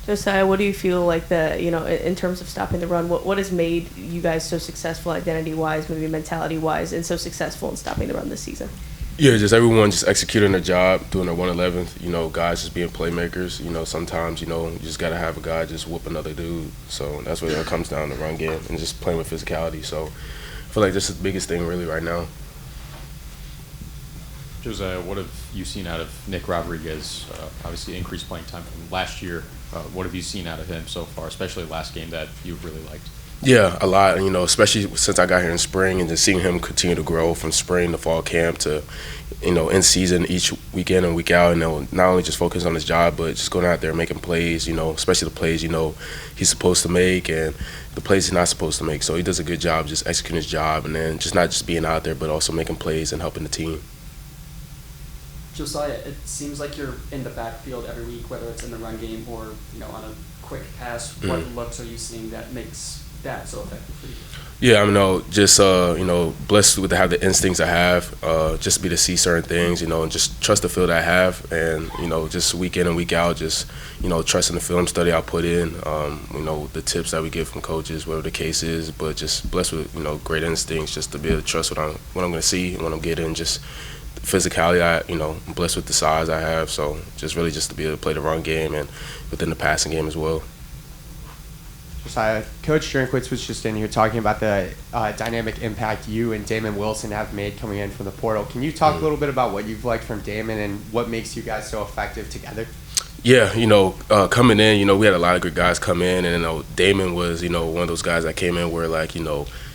Josiah, what do you feel like in terms of stopping the run, what has made you guys so successful identity-wise, maybe mentality-wise, and so successful in stopping the run this season? Yeah, just everyone just executing their job, doing their 111th. Guys just being playmakers. Sometimes, you just got to have a guy just whoop another dude. So that's what it comes down to, run game and just playing with physicality. So I feel like this is the biggest thing really right now. Josiah, what have you seen out of Nick Rodriguez? Obviously increased playing time from last year. What have you seen out of him so far, especially last game that you really liked? Yeah, a lot, especially since I got here in spring and just seeing him continue to grow from spring to fall camp to, in season each weekend and week out, not only just focus on his job, but just going out there and making plays, especially the plays, he's supposed to make and the plays he's not supposed to make. So he does a good job just executing his job and then just not just being out there, but also making plays and helping the team. Josiah, it seems like you're in the backfield every week, whether it's in the run game or on a quick pass. What looks are you seeing that makes that so effective for you? Yeah, just blessed with to have the instincts I have, just to be to see certain things, and just trust the field I have, and just week in and week out, just trusting the film study I put in, the tips that we get from coaches, whatever the case is, but just blessed with great instincts, just to be able to trust what I'm going to see and what I'm getting, just physicality. I'm blessed with the size I have, so just really just to be able to play the run game and within the passing game as well. Josiah, Coach Drinkwitz was just in here talking about the dynamic impact you and Damon Wilson have made coming in from the portal. Can you talk a little bit about what you've liked from Damon and what makes you guys so effective together? Yeah, coming in, we had a lot of good guys come in, and Damon was, one of those guys that came in where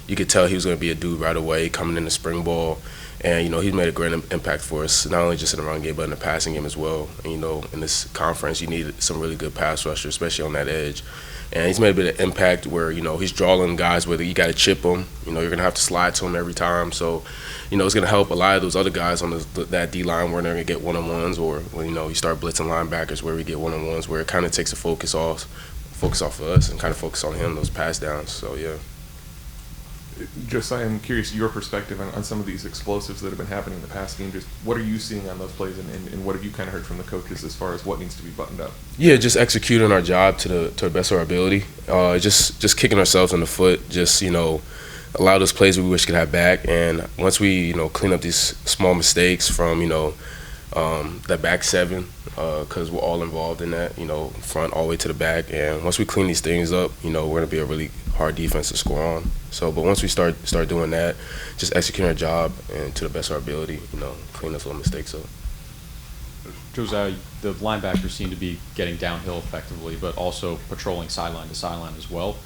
you could tell he was going to be a dude right away coming in the spring ball. And, he's made a great impact for us, not only just in the run game, but in the passing game as well. And, in this conference, you need some really good pass rushers, especially on that edge. And he's made a bit of impact where, he's drawing guys where you got to chip them. You're going to have to slide to them every time. So, it's going to help a lot of those other guys on that D-line where they're going to get one-on-ones, or when, you start blitzing linebackers where we get one-on-ones, where it kind of takes the focus off of us and kind of focus on him, those pass downs. So, yeah. Josiah, I'm curious your perspective on some of these explosives that have been happening in the past game. Just what are you seeing on those plays, and what have you kind of heard from the coaches as far as what needs to be buttoned up? Yeah, just executing our job to the best of our ability. Just kicking ourselves in the foot. Just a lot of those plays we wish we could have back. And once we clean up these small mistakes from that back seven, because we're all involved in that, front all the way to the back. And once we clean these things up, we're going to be a really hard defense to score on. So, but once we start doing that, just executing our job and to the best of our ability, clean those little mistakes up. Josiah, the linebackers seem to be getting downhill effectively, but also patrolling sideline to sideline as well.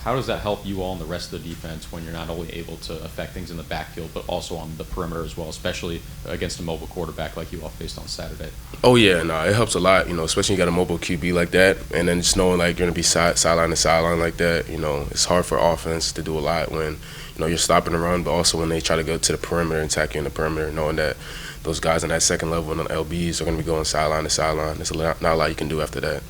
How does that help you all and the rest of the defense when you're not only able to affect things in the backfield, but also on the perimeter as well, especially against a mobile quarterback like you all faced on Saturday? Oh, yeah, it helps a lot, especially when you got a mobile QB like that, and then just knowing you're going to be sideline to sideline like that, it's hard for offense to do a lot when, you're stopping the run, but also when they try to go to the perimeter and attack you in the perimeter, knowing that those guys on that second level and on the LBs are going to be going sideline to sideline. There's not a lot you can do after that.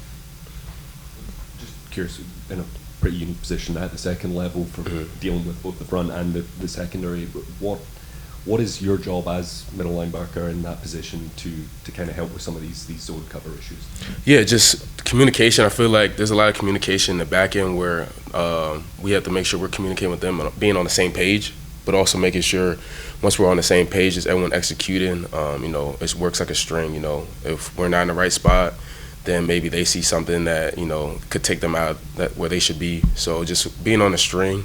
Just curious, in a pretty unique position at the second level for dealing with both the front and the secondary. What is your job as middle linebacker in that position to kind of help with some of these zone cover issues? Yeah, just communication. I feel like there's a lot of communication in the back end where we have to make sure we're communicating with them, being on the same page, but also making sure once we're on the same page, is everyone executing. It works like a string. If we're not in the right spot, then maybe they see something that could take them out where they should be. So just being on a string,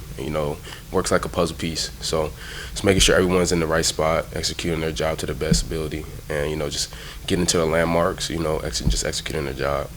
works like a puzzle piece. So just making sure everyone's in the right spot, executing their job to the best ability, and just getting to the landmarks, just executing their job.